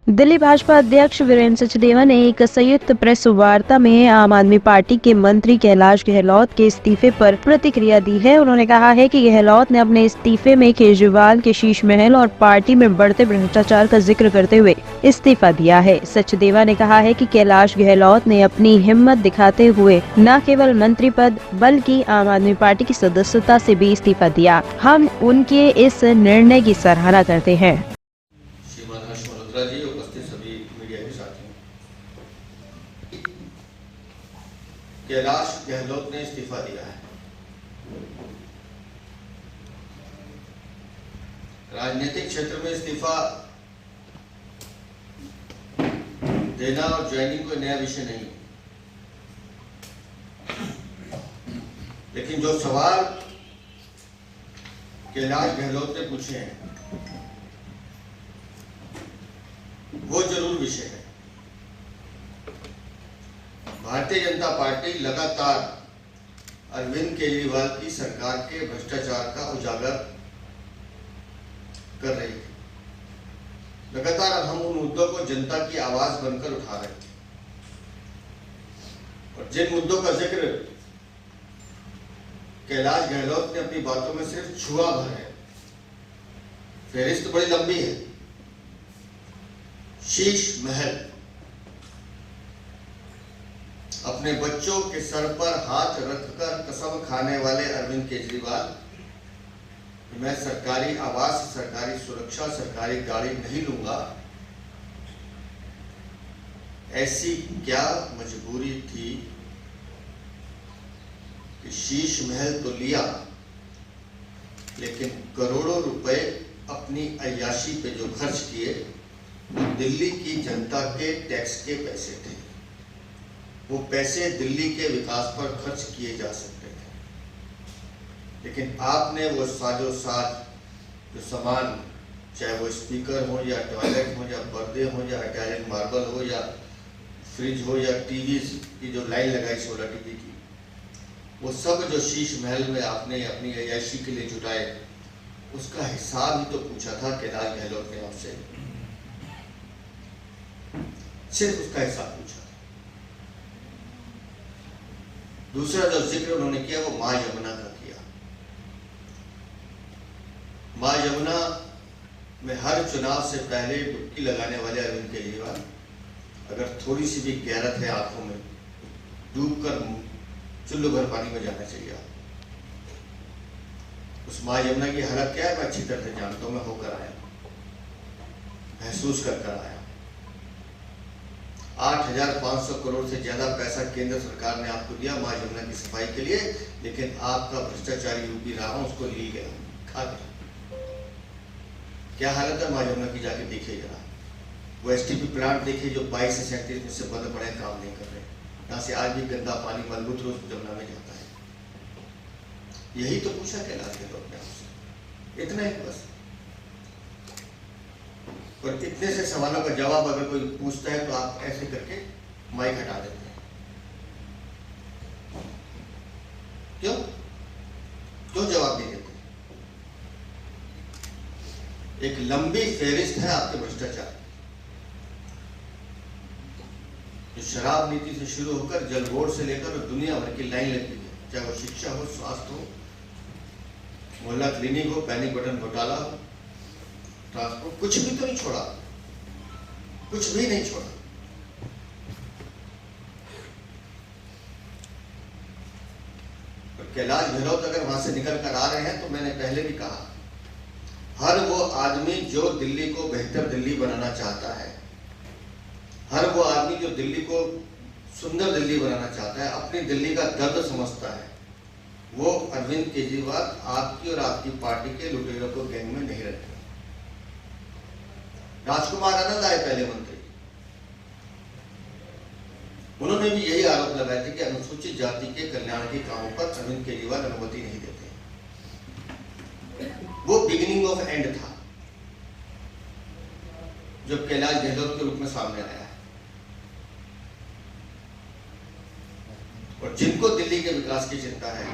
दिल्ली भाजपा अध्यक्ष वीरेंद्र सचदेवा ने एक संयुक्त प्रेस वार्ता में आम आदमी पार्टी के मंत्री कैलाश गहलोत के इस्तीफे पर प्रतिक्रिया दी है। उन्होंने कहा है कि गहलोत ने अपने इस्तीफे में केजरीवाल के शीश महल और पार्टी में बढ़ते भ्रष्टाचार का जिक्र करते हुए इस्तीफा दिया है। सचदेवा ने कहा है कि कैलाश गहलोत ने अपनी हिम्मत दिखाते हुए न केवल मंत्री पद बल्कि आम आदमी पार्टी की सदस्यता से भी इस्तीफा दिया। हम उनके इस निर्णय की सराहना करते हैं। जी, उपस्थित सभी मीडिया के साथियों, कैलाश गहलोत ने इस्तीफा दिया है। राजनीतिक क्षेत्र में इस्तीफा देना और ज्वाइनिंग कोई नया विषय नहीं, लेकिन जो सवाल कैलाश गहलोत ने पूछे हैं वो जरूर विषय है। भारतीय जनता पार्टी लगातार अरविंद केजरीवाल की सरकार के भ्रष्टाचार का उजागर कर रही थी। लगातार हम उन मुद्दों को जनता की आवाज बनकर उठा रहे थे और जिन मुद्दों का जिक्र कैलाश गहलोत ने अपनी बातों में सिर्फ छुआ भर है, फहरिस्त बड़ी लंबी है। शीश महल, अपने बच्चों के सर पर हाथ रखकर कसम खाने वाले अरविंद केजरीवाल, मैं सरकारी आवास, सरकारी सुरक्षा, सरकारी गाड़ी नहीं लूंगा, ऐसी क्या मजबूरी थी कि शीश महल तो लिया लेकिन करोड़ों रुपए अपनी अय्याशी पे जो खर्च किए वो दिल्ली की जनता के टैक्स के पैसे थे। वो पैसे दिल्ली के विकास पर खर्च किए जा सकते थे, लेकिन आपने वो साजोसाज जो सामान, चाहे वो स्पीकर हो या टॉयलेट हो या पर्दे हो या इटालियन मार्बल हो या फ्रिज हो या टीवी की जो लाइन लगाई सोलर टीवी की, वो सब जो शीश महल में आपने अपनी अय्याशी के लिए जुटाए, उसका हिसाब ही तो पूछा था कैलाश गहलोत ने आपसे। सिर्फ उसका हिसाब पूछा। दूसरा जो जिक्र उन्होंने किया वो मां यमुना का किया। मां यमुना में हर चुनाव से पहले डुबकी लगाने वाले अरविंद केजरीवाल, अगर थोड़ी सी भी गैरत है आंखों में, डूबकर चुल्लू भर पानी में जाना चाहिए। उस मां यमुना की हालत क्या है मैं अच्छी तरह से जानता हूं, मैं होकर आया, महसूस कर आया। 8,500 करोड़ से ज्यादा पैसा केंद्र सरकार ने आपको दिया मां यमुना की सफाई के लिए, लेकिन आपका भ्रष्टाचारी यूपी रहा उसको ली गया, खा गया। क्या हालत है मां यमुना की, जाके देखिए जरा। वो एसटीपी प्लांट देखिए जो 22 से 37 दिन से बंद पड़े, काम नहीं कर रहे। यहाँ से आज भी गंदा पानी मलबूत रोज जमुना में जाता है। यही तो पूछा कैलाश गहलोत ने आपसे, इतना ही बस। और इतने से सवालों का जवाब अगर कोई पूछता है तो आप ऐसे करके माइक हटा देते हैं। क्यों क्यों जवाब नहीं देते? एक लंबी फेहरिस्त है आपके भ्रष्टाचार, जो शराब नीति से शुरू होकर जल बोर्ड से लेकर दुनिया भर की लाइन लगी है, चाहे वो शिक्षा हो, स्वास्थ्य हो, मोहल्ला क्लिनिक हो, पैनिक बटन घोटाला हो, ट्रांसपोर्ट, कुछ भी तो नहीं छोड़ा, कुछ भी नहीं छोड़ा। कैलाश गहलोत अगर वहां से निकल कर आ रहे हैं तो मैंने पहले भी कहा, हर वो आदमी जो दिल्ली को बेहतर दिल्ली बनाना चाहता है, हर वो आदमी जो दिल्ली को सुंदर दिल्ली बनाना चाहता है, अपनी दिल्ली का दर्द समझता है, वो अरविंद केजरीवाल आपकी और आपकी पार्टी के लुटेरों को गैंग में नहीं रखते। राजकुमार आनंद आए पहले मंत्री, उन्होंने भी यही आरोप लगाए थे कि अनुसूचित जाति के कल्याण के कामों पर अरविंद केजरीवाल अनुमति नहीं देते। वो बिगिनिंग ऑफ एंड था जो कैलाश गहलोत के रूप में सामने आया है। और जिनको दिल्ली के विकास की चिंता है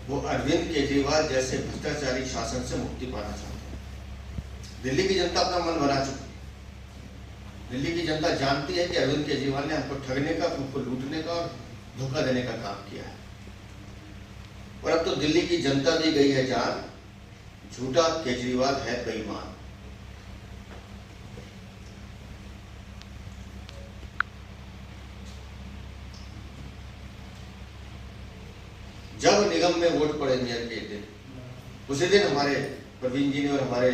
वो अरविंद केजरीवाल जैसे भ्रष्टाचारी शासन से मुक्ति पाना चाहते हैं। दिल्ली की जनता अपना मन बना चुकी है। दिल्ली की जनता जानती है कि अरविंद केजरीवाल ने हमको ठगने का, हमको लूटने का और धोखा देने का काम किया है। और अब तो दिल्ली की जनता भी गई है जान, झूठा केजरीवाल है बेईमान। जब निगम में वोट पड़े मेयर के दिन, उसी दिन हमारे प्रवीण जी ने और हमारे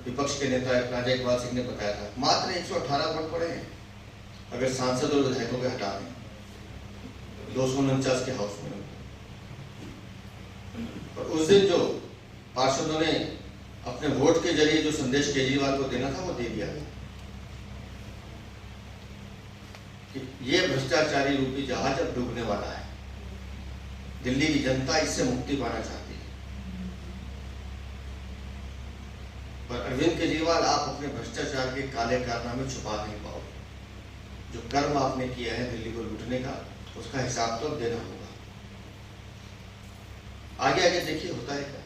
विपक्ष के नेता राजा इकबाल सिंह ने बताया था मात्र 118 वोट पड़े हैं। अगर सांसद और विधायकों के हटा दें 249 के हाउस में, और उस दिन जो पार्षदों ने अपने वोट के जरिए जो संदेश केजरीवाल को देना था वो दे दिया गया कि ये भ्रष्टाचारी रूपी जहाज अब डूबने वाला है। दिल्ली की जनता इससे मुक्ति पाना चाहती है। पर अरविंद केजरीवाल, आप अपने भ्रष्टाचार के काले कारनामे छुपा नहीं पाओगे। जो कर्म आपने किया है दिल्ली को लूटने का, उसका हिसाब तो अब देना होगा। आगे आगे देखिए होता है क्या।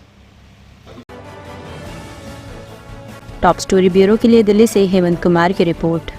टॉप स्टोरी ब्यूरो के लिए दिल्ली से हेमंत कुमार की रिपोर्ट।